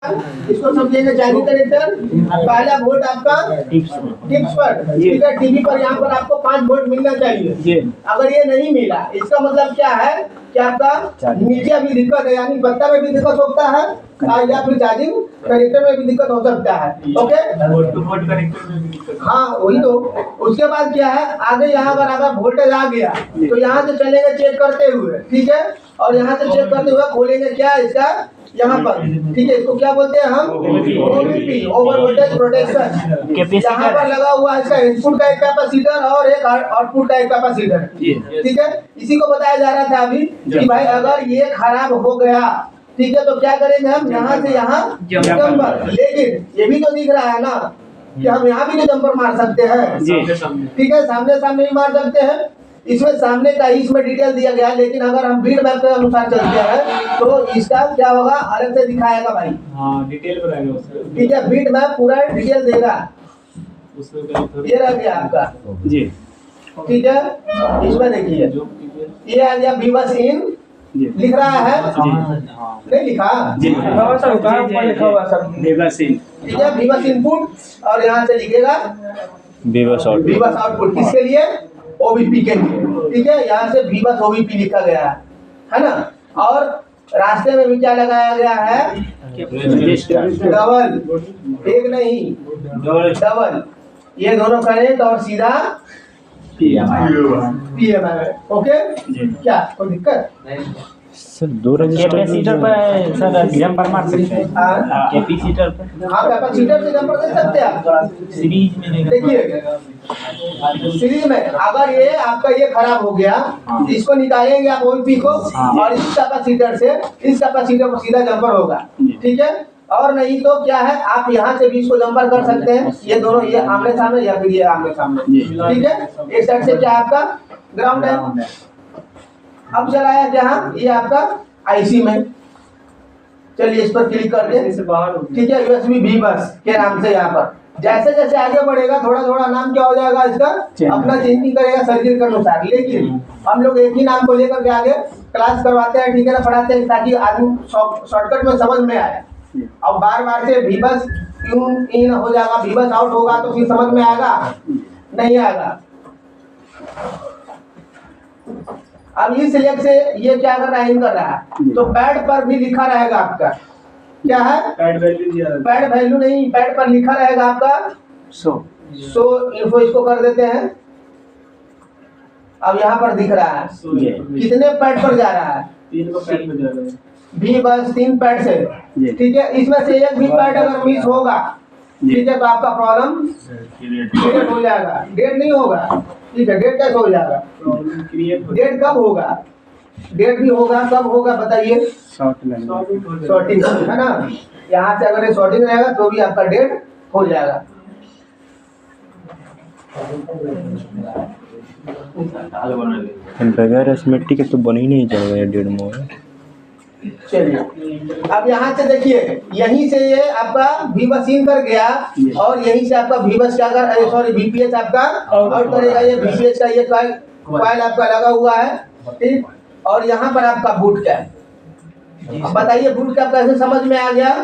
इसको समझेंगे Chinese connector. पहला वोल्ट आपका टिप्स पर, ठीक है, टीवी पर यहाँ पर आपको 5 वोल्ट मिलना चाहिए। अगर ये नहीं मिला इसका मतलब क्या है कि आपका नीचे अभी दिक्कत है, यानी बत्ता में भी दिक्कत होता है या फिर चार्जिंग कनेक्टर में भी दिक्कत हो सकता है। ओके, हाँ वही तो। उसके बाद क्या है, आगे यहाँ पर अगर वोल्टेज आ गया तो यहाँ से चलेंगे चेक करते हुए, ठीक है, और यहाँ से चेक करते हुए खोलेंगे क्या इसका यहाँ पर, ठीक है, इसको क्या बोलते हैं हम, ओवीपी, ओवर वोल्टेज प्रोटेक्शन। यहाँ पर लगा हुआ है इसका इनपुट का एक कैपेसिटर और एक आउटपुट का एक कैपेसिटर, ठीक है। इसी को बताया जा रहा था अभी कि भाई अगर ये खराब हो गया, ठीक है, तो क्या करेंगे हम, यहाँ से यहाँ जंपर, लेकिन ये भी तो दिख रहा है ना कि हम यहाँ भी तो जंपर मार सकते हैं, ठीक है, सामने सामने भी मार सकते हैं। इसमें सामने का ही इसमें डिटेल दिया गया है, लेकिन अगर हम बीट मैप के अनुसार चलते हैं तो इसका क्या होगा, अलग से दिखाएगा भाई, डिटेल बनाएगा उसमें, ठीक है, बीट मैप पूरा डिटेल देगा। ये रह गया आपका जी, ठीक है। इसमें देखिए ये आ गया विवस इन, लिख रहा है नहीं लिखा जी, ठीक है, विवस इनपुट और यहाँ से लिखेगा विवस आउटपुट, किसके लिए, ओवीपी के लिए, ठीक है, यहाँ से विवस ओवीपी लिखा गया है ना। और रास्ते में भी क्या लगाया गया है, डबल, एक नहीं डबल, ये दोनों करेंट और सीधा पीएमआई। ओके, क्या कोई दिक्कत सर? 2 रजिस्टर कैपेसिटर पर सर जंपर मार सकते हैं, कैपेसिटर पर, हाँ कैपेसिटर से जंपर दे सकते हैं आप सीरीज में। देखिए सीरीज में अगर ये आपका ये खराब हो गया, इसको निकालेंगे आप ओवीपी को और इस कैपेसिटर से इस कैपेसिटर को सीधा जंपर होगा, ठीक है। और नहीं तो क्या है, आप यहाँ से भी इसको जंपर कर सकते हैं, ये दोनों, ये आमने सामने या फिर ये आमने सामने, ठीक है। एक साइड से क्या आपका ग्राउंड है। अब चलाया जहाँ ये आपका आईसी में, चलिए इस पर क्लिक कर दे, ठीक है, यूएसबी भी बस के नाम से यहाँ पर जैसे जैसे आगे बढ़ेगा थोड़ा थोड़ा नाम क्या हो जाएगा इसका, अपना चेंजिंग करेगा सर्किट के अनुसार, लेकिन हम लोग एक ही नाम को लेकर के आगे क्लास करवाते हैं, ठीक है ना, पढ़ाते हैं ताकि आदमी शॉर्टकट में समझ में आए। अब बार बार से विवस इन हो जाएगा, विवस आउट होगा तो फिर समझ में आएगा नहीं आएगा। अब इस लेग से ये क्या कर रहा है, इन कर रहा है, तो पैड पर भी लिखा रहेगा आपका क्या है, पैड वैल्यू नहीं, पैड पर लिखा रहेगा आपका सो इन्फो, इसको कर देते हैं। अब यहाँ पर दिख रहा है कितने पैड पर जा रहा है, 3 पैड पर जा रहा है, भी बस 3 पैड से, ठीक है। इसमें से एक भी पैड अगर मिस होगा, ठीक है, तो आपका प्रॉब्लम क्रिएट हो जाएगा, डेट नहीं होगा, ठीक है। डेट कैसे हो जाएगा, डेट कब होगा, डेट भी होगा, कब होगा बताइए, शॉर्टिंग है ना, यहाँ से अगर ये शॉर्टिंग रहेगा तो भी आपका डेट हो जाएगा। बगैर एसमेटिक के तो बन ही नहीं जाएगा डेढ़ में। चलिए अब यहाँ से देखिए, यहीं से ये आपका विवस इन कर गया और यहीं से आपका विवस क्या कर, सॉरी वीपीएच आपका आउट करेगा। ये वीपीएच का ये कॉइल आपका लगा हुआ है, ठीक। और यहाँ पर आपका बूट कैप, बताइए बूट कैप कैसे समझ में आ गया।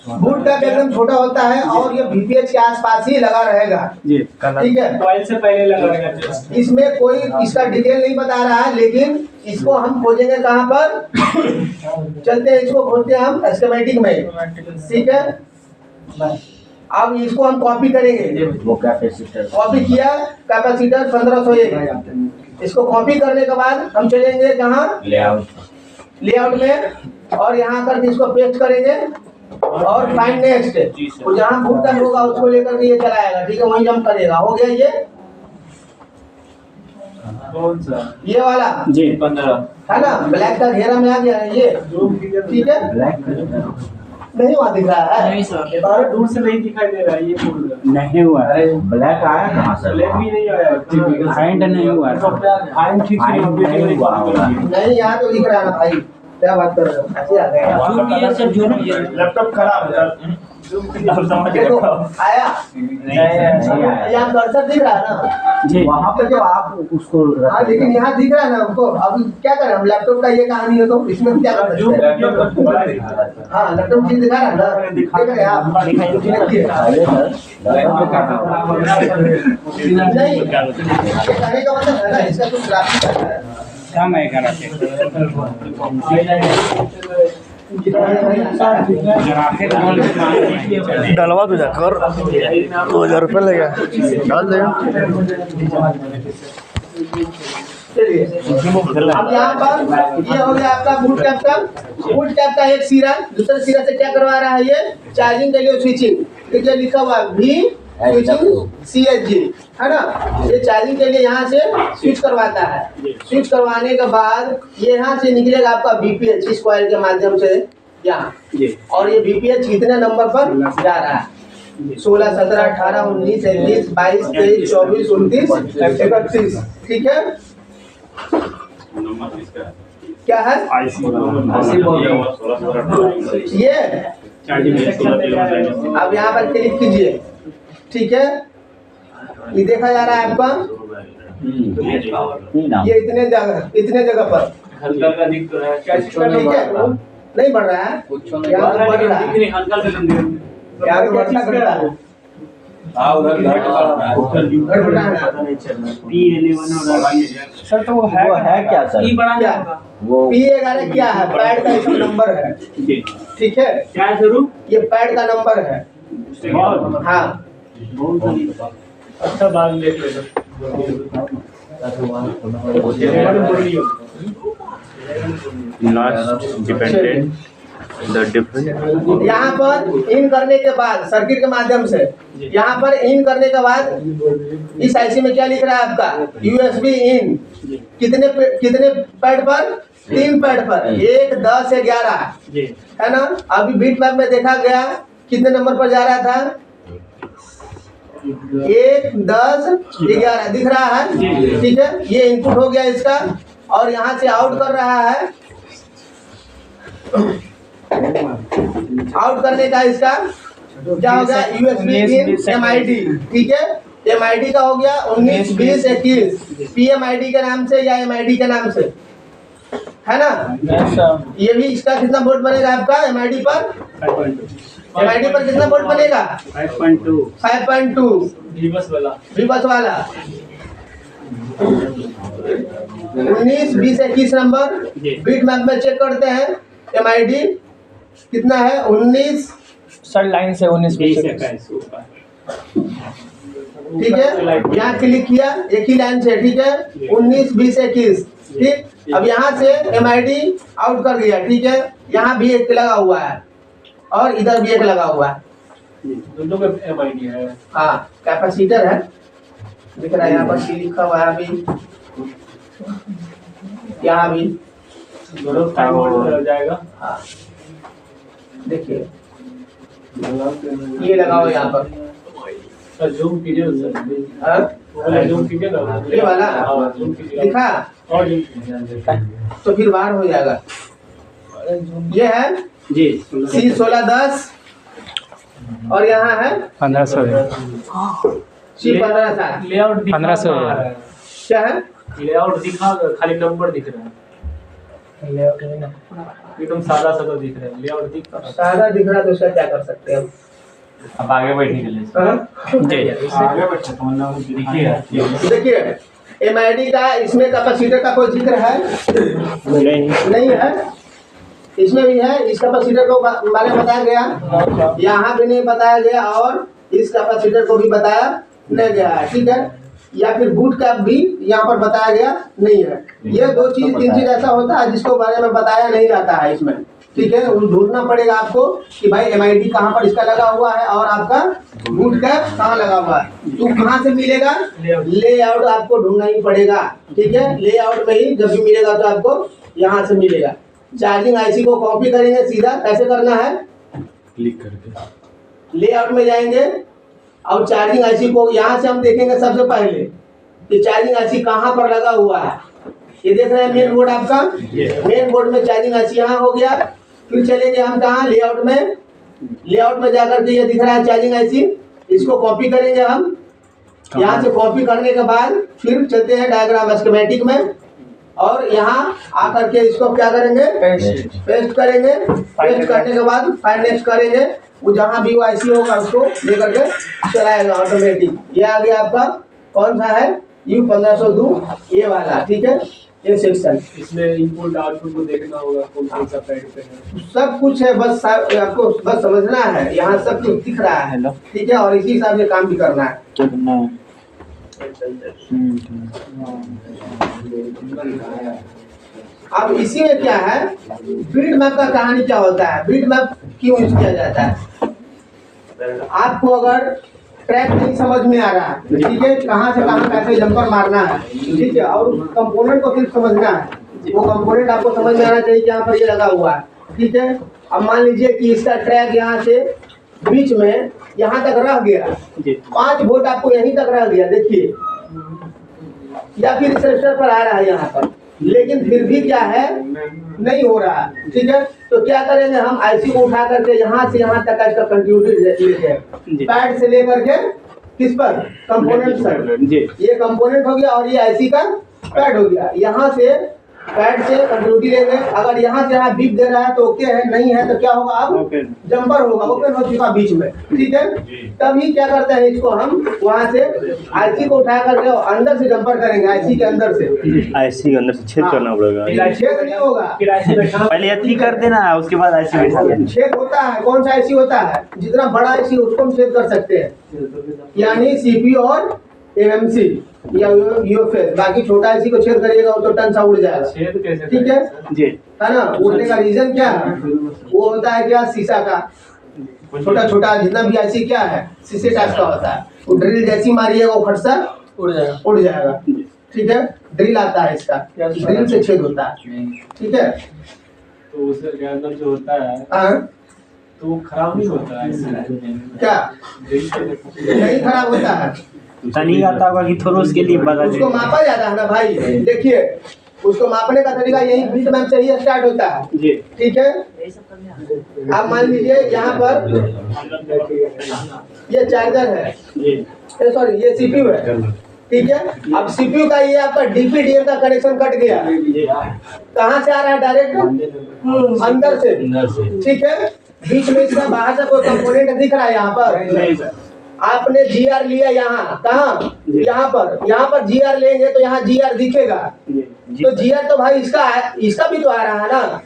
बूट कैप एकदम छोटा होता है और ये वीपीएच के आसपास ही लगा रहेगा, ठीक है, कॉइल से पहले लगा रहेगा। इसमें कोई इसका डिटेल नहीं बता रहा है, लेकिन इसको हम खोजेंगे कहाँ पर, चलते हैं इसको खोजते हैं हम स्कीमेटिक में, ठीक है। अब इसको हम कॉपी करेंगे, कॉपी किया कैपेसिटर 1501, इसको कॉपी करने के बाद हम चलेंगे कहाँ, लेआउट में, और यहाँ करके इसको पेस्ट करेंगे और फाइंड नेक्स्ट, तो जहाँ भुगतान होगा उसको लेकर के ये चलाएगा, ठीक है, वहीं जंप करेगा। हो गया ये कौन सा, ये वाला जी 15 है ना, ब्लैक का घेरा में आ गया है ये, ठीक है, नहीं वहाँ दिख रहा है, नहीं सर, और दूर से नहीं दिखाई दे रहा है, ये पूरा नहीं हुआ है। ब्लैक आया कहाँ से? ब्लैक भी नहीं आया, फाइंड नहीं हुआ, फाइंड ठीक से नहीं यहाँ तो दिख रहा है ना भाई, क्या बात कर रहे हो? ऐसे आ गए ये सब जो लैपटॉप खराब है देखो आया यहाँ कर्सर दिख रहा है ना जी वहाँ पे तो आप उसको हाँ लेकिन यहाँ दिख रहा है ना हमको। अब क्या करें हम, लैपटॉप का ये कहानी है तो इसमें क्या कर सकते हैं? हाँ लैपटॉप चीज दिखा रहा है ना, देख रहे हैं आप? देखिए। नहीं ये कहने का मतलब है ना, इसका कुछ ग्राफिक है। काम है करा के डलवा दो जाकर 2000 रुपये लेगा डाल देगा। चलिए अब यहाँ पर ये हो गया आपका बूट कैप का। बूट कैप का एक सिरा दूसरे सिरा से क्या करवा रहा है, ये चार्जिंग के लिए स्विचिंग, देखिए लिखा हुआ भी स्विचिंग CSG है ना। ये चार्जिंग के लिए यहाँ से स्विच करवाता है। स्विच करवाने के बाद ये यहाँ से निकलेगा आपका BPH इस कॉइल के माध्यम से यहाँ, और ये BPH कितने नंबर पर जा रहा है? 16, 17, 18, 19, 21, 22, 23, 24, 29, 31, ठीक है। क्या है ये? अब यहाँ पर क्लिक कीजिए, ठीक है। ये देखा जा रहा है आपका, ये इतने जगह पर ठीक है, नहीं बढ़ रहा है, यहाँ तो बढ़ रहा है, यहाँ तो बढ़ता घटता है। सर तो वो है क्या सर? क्या वो P11 क्या है? पैड का इसमें नंबर है, ठीक है। क्या है शुरू ये पैड का नंबर है, हाँ। अच्छा बाद देख लेना not dependent the different यहाँ पर इन करने के बाद सर्किट के माध्यम से, यहाँ पर इन करने के बाद इस आईसी में क्या लिख रहा है आपका? USB इन कितने पैड पर? 3 पैड पर, 1, 10, 11 है ना। अभी बीट मैप में देखा गया कितने नंबर पर जा रहा था? 1, 10, 11 दिख रहा है, ठीक है। ये इनपुट हो गया इसका, और यहाँ से आउट कर रहा है। आउट करने का इसका क्या हो गया? USB इन MID, ठीक है। MID का हो गया 19, 20, 21 PMID के नाम से या MID के नाम से, है ना। ये भी इसका कितना वोल्ट बनेगा आपका MID पर? MID पर कितना वोल्ट बनेगा? 5.2 रिवर्स वाला 19, 20, 21 नंबर बीट मैप में चेक करते हैं। MID कितना है? 19 सर लाइन से 19 ठीक है। यहाँ क्लिक किया एक ही लाइन से, ठीक है। 19, 20, 21 ठीक। अब यहाँ से MID आउट कर दिया, ठीक है। यहाँ भी एक लगा हुआ है और इधर भी एक लगा हुआ है, दोनों में MID है। हाँ कैपेसिटर है, दिख रहा है यहाँ पर C लिखा हुआ है। अभी यहाँ भी दोनों टाइम लग जाएगा। हाँ देखिए ये लगाओ यहाँ पर, सर जूम कीजिए हाँ? जूम कीजिए ना, ये वाला जूम कीजिए दिखा और जूम कीजिए तो फिर बाहर हो जाएगा। ये है जी C1610 और यहाँ है 1500 C1507। लेआउट 1500 क्या है? लेआउट दिखा, खाली नंबर दिख रहा है, एकदम सादा सादा दिख रहा है। लेआउट दिख रहा है, सादा दिख रहा है तो उसका क्या कर सकते हैं अब आगे बैठने के लिए हम? आगे बैठे तो मतलब देखिए देखिए MID का इसमें कैपेसिटर का कोई जिक्र है? नहीं है। इसमें भी है, इस कैपेसिटर को बारे में बताया गया, यहाँ भी नहीं बताया गया, और इस कैपेसिटर को भी बताया नहीं गया है, ठीक है। या फिर बूट कैप भी यहाँ पर बताया गया नहीं है। ये 2 चीज 3 चीज ऐसा होता है जिसको बारे में बताया नहीं जाता है इसमें, ठीक है। ढूंढना पड़ेगा आपको कि भाई MID कहाँ पर इसका लगा हुआ है और आपका बूट कैप कहाँ लगा हुआ है। तो कहाँ से मिलेगा? लेआउट आपको ढूंढना ही पड़ेगा, ठीक है। लेआउट में ही जब भी मिलेगा तो आपको यहाँ से मिलेगा। चार्जिंग IC को कॉपी करेंगे, सीधा कैसे करना है? क्लिक करके लेआउट में जाएंगे और चार्जिंग IC को यहाँ से हम देखेंगे सबसे पहले कि चार्जिंग IC कहाँ पर लगा हुआ है। ये देख रहे हैं मेन बोर्ड आपका। मेन बोर्ड में चार्जिंग आईसी यहाँ हो गया। फिर चलेंगे हम कहाँ, लेआउट में। लेआउट में जाकर के ये दिख रहा है चार्जिंग आईसी, इसको कॉपी करेंगे हम। यहाँ से कॉपी करने के बाद फिर चलते हैं डायग्राम स्कीमेटिक में, और यहाँ आकर के इसको क्या करेंगे, पेस्ट करेंगे। पेस्ट करने के बाद फाइल नेक्स्ट करेंगे, वो जहाँ भी वो आईसी होगा उसको लेकर के चलाएगा ऑटोमेटिक। ये आ गया आपका कौन सा है, U1502 ये वाला, ठीक है, ये सेक्शन। इसमें इनपुट आउटपुट को देखना होगा कौन सा पैड पे है, सब कुछ है, बस आपको बस समझना है। यहाँ सब कुछ दिख रहा है, ठीक है, और इसी हिसाब से काम भी करना है। अब इसी में क्या है, बिट मैप का कहानी क्या होता है, बिट मैप क्यों यूज किया जाता है। आपको अगर ट्रैक नहीं समझ में आ रहा है, ठीक है, कहाँ से कहाँ कैसे जंपर मारना है, ठीक है, और उस कंपोनेंट को सिर्फ समझना है। वो कंपोनेंट आपको समझ में आना चाहिए कि यहाँ पर ये लगा हुआ है, ठीक है। अब मान लीजिए कि इसका ट्रैक यहाँ से बीच में यहाँ तक रह गया, 5 वोल्ट आपको यहीं तक रह गया, देखिए, या फिर इस रजिस्टर पर आ रहा है यहाँ पर, लेकिन फिर भी क्या है, नहीं हो रहा है, ठीक है। तो क्या करेंगे हम, आईसी को उठा करके यहाँ से यहाँ तक इसका कंटिन्यूटी लेते हैं, पैड से लेकर के किस पर, कंपोनेंट पर। ये कंपोनेंट हो गया और ये आईसी का पैड हो गया। यहाँ से पैड से कंटिन्यूटी लेंगे, अगर यहाँ से यहाँ बीप दे रहा है तो ओके है, नहीं है तो क्या होगा, अब जंपर होगा, ओपन हो चुका बीच में, ठीक है। तभी क्या करते हैं, इसको हम वहाँ से आईसी को उठा करके अंदर से जंपर करेंगे, आईसी के अंदर से। आईसी के अंदर से छेद करना पड़ेगा, छेद नहीं होगा, पहले अथी कर देना है, उसके बाद आईसी बैठा देना। छेद होता है, कौन सा आईसी होता है, जितना बड़ा आईसी उसको हम छेद कर सकते हैं, यानी सीपीयू और एमएमसी या यूएफएस। बाकी छोटा आईसी को छेद करिएगा वो तो टन सा उड़ जाएगा, ठीक है जी, है ना। उड़ने का रीजन क्या है, वो होता है क्या, शीशा का छोटा छोटा जितना भी आईसी क्या है, शीशे टाइप का होता है। वो ड्रिल जैसी मारिएगा वो फट सा उड़ जाएगा, ठीक है। ड्रिल आता है इसका, ड्रिल से छेद होता है, ठीक है। तो उसके अंदर जो होता है तो वो खराब नहीं होता है, क्या नहीं खराब होता है, नहीं आता होगा कि थोड़ा उसके लिए बदल उसको मापा जाता है ना भाई। देखिए उसको मापने का तरीका यही बिट मैप से ही स्टार्ट होता है, ठीक है। आप मान लीजिए यहाँ पर ये चार्जर है, सॉरी ये सीपीयू है, ठीक है। अब सीपीयू का ये आपका डीपीडीएम का कनेक्शन कट गया, कहाँ से आ रहा है, डायरेक्ट अंदर से, ठीक है। बीच में इसका बाहर से कोई कंपोनेंट दिख रहा है यहाँ पर, आपने जीआर लिया, यहाँ कहाँ, यहाँ पर जीआर लेंगे तो यहाँ जीआर दिखेगा, तो जीआर तो भाई इसका है, इसका भी तो आ रहा है ना,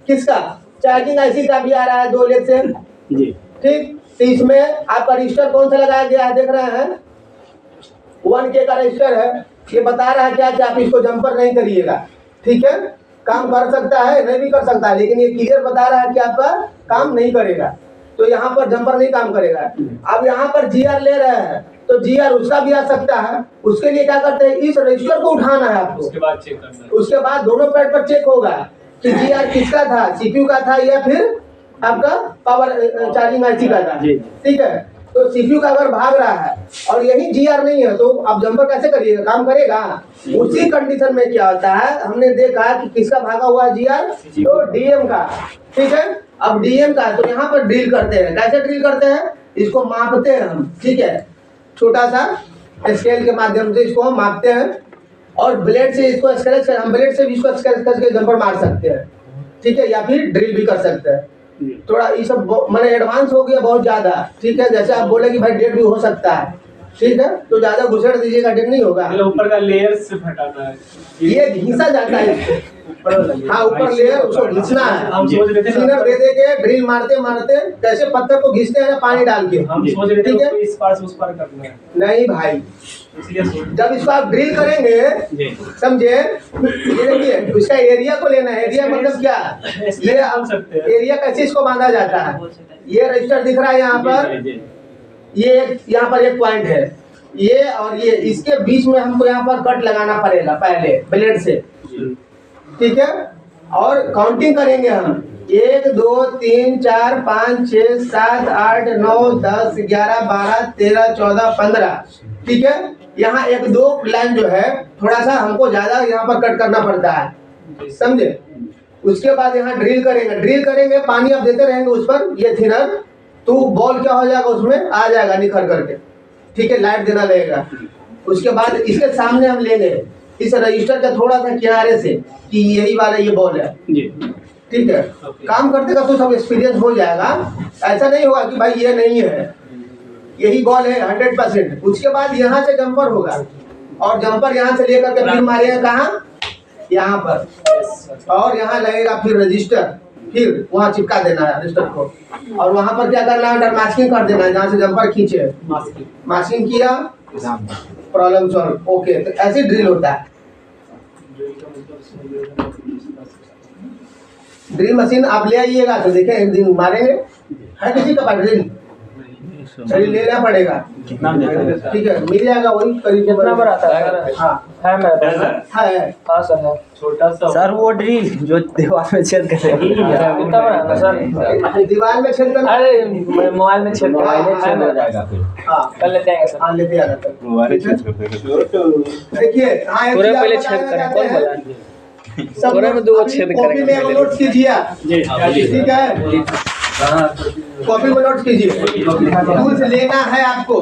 किसका, चार्जिंग आईसी का भी आ रहा है 2 लेग से, ठीक। तो इसमें आपका रजिस्टर कौन सा लगाया गया है, देख रहे हैं 1K का रजिस्टर है। ये बता रहा है क्या कि आप इसको जंपर नहीं करिएगा, ठीक है। काम कर सकता है, नहीं भी कर सकता है, लेकिन ये क्लियर बता रहा है कि आपका काम नहीं करेगा, तो यहाँ पर जंपर नहीं काम करेगा। अब यहाँ पर जीआर ले रहे हैं तो जीआर उसका भी आ सकता है, उसके लिए क्या करते हैं, इस रजिस्टर को उठाना है आपको, उसके बाद चेक करना है, उसके बाद दोनों पैड पर चेक होगा कि जीआर किसका था, सीपीयू का था या फिर आपका पावर चार्जिंग आईसी का था, ठीक है। तो सीपीयू का अगर भाग रहा है और यही जीआर नहीं है तो आप जंपर कैसे करिएगा, काम करेगा। उसी कंडीशन में क्या होता है, हमने देखा कि किसका भागा हुआ जीआर, तो डीएम का, ठीक है। अब डीएम का तो यहाँ पर ड्रिल करते हैं, कैसे ड्रिल करते हैं, इसको मापते हैं हम, ठीक है, छोटा सा स्केल के माध्यम से इसको हम मापते हैं, और ब्लेड से इसको स्क्रैच कर, हम ब्लेड से भी इसको स्क्रैच करके जंपर मार सकते हैं, ठीक है, या फिर ड्रिल भी कर सकते हैं। थोड़ा ये सब मैंने एडवांस हो गया बहुत ज्यादा, ठीक है। जैसे आप बोले कि भाई डेट भी हो सकता है, ठीक है, तो ज्यादा घुसेड़ दीजिएगा, डेट नहीं होगा। ऊपर का लेयर से हटाना है, ये घिसा जाता है, हाँ ऊपर लेयर उसको घिसना है, हम सोच रहे थे सिनर दे दे के ड्रिल मारते मारते कैसे पत्थर को घिसते हैं ना पानी डाल के, हम सोच रहे ठीक है। थे इस पार से उस पार करना है, नहीं भाई, इसलिए जब इसको आप ड्रिल करेंगे, समझे, ये देखिए इसका एरिया को लेना है। एरिया मतलब क्या, ये आप सकते हैं एरिया कैसे इसको बांधा जाता है। ये रजिस्टर दिख रहा है यहाँ पर, ये यहाँ पर एक पॉइंट है, ये और ये, इसके बीच में हमको यहाँ पर कट लगाना पड़ेगा पहले ब्लेड से, ठीक है। और काउंटिंग करेंगे हम, 1 2 3 4 5 6 7 8 9 10 11 12 13 14 15, ठीक है। यहाँ एक दो लाइन जो है थोड़ा सा हमको ज्यादा यहाँ पर कट करना पड़ता है, समझे। उसके बाद यहाँ ड्रिल करेंगे, पानी आप देते रहेंगे उस पर, ये थिनर, तो बॉल क्या हो जाएगा उसमें आ जाएगा निखर करके, ठीक है। लाइट देना लगेगा। उसके बाद इसके सामने हम लेंगे इस रजिस्टर का थोड़ा सा किनारे से कि यही वाला ये बॉल है, ठीक है। काम करते का तो सब एक्सपीरियंस हो जाएगा, ऐसा नहीं होगा कि भाई ये नहीं है, यही बॉल है 100%। उसके बाद यहाँ से जंपर होगा और जंपर यहाँ से लेकर के फिर मारेगा कहाँ, यहाँ पर, और यहाँ लगेगा फिर रजिस्टर, फिर वहाँ चिपका देना है रजिस्टर को, और वहाँ पर क्या करना है, मास्किंग कर देना है जहाँ से जंपर खींचे, मास्किंग किया, प्रॉब्लम सॉल्व, ओके। तो ऐसे ड्रिल होता है। ड्रिल मशीन आप ले आइएगा तो देखें एक दिन मारेंगे, है किसी का पास ड्रिल, चलिए लेना पड़ेगा, ठीक है, मिल जाएगा वही करीब। कितना बड़ा आता है सर? हाँ है मेरे पास। है। हाँ सर है। छोटा सा सर वो ड्रिल जो दीवार में छेद करेगी, कितना बड़ा आता है सर? दीवार में छेद करना, अरे मोबाइल में छेद हो जाएगा फिर। हाँ कर लेते हैं सर। हाँ लेते आ जाता देखिए। हाँ एक पूरे चीज़ पहले आपको छेद बताना करें, कौन चाहते बोला? हैं, सब पूरे में दो अभी छेद कॉपी में करेंगे। नोट कीजिए, ठीक है, कॉपी में नोट कीजिए, टूल्स लेना है आपको।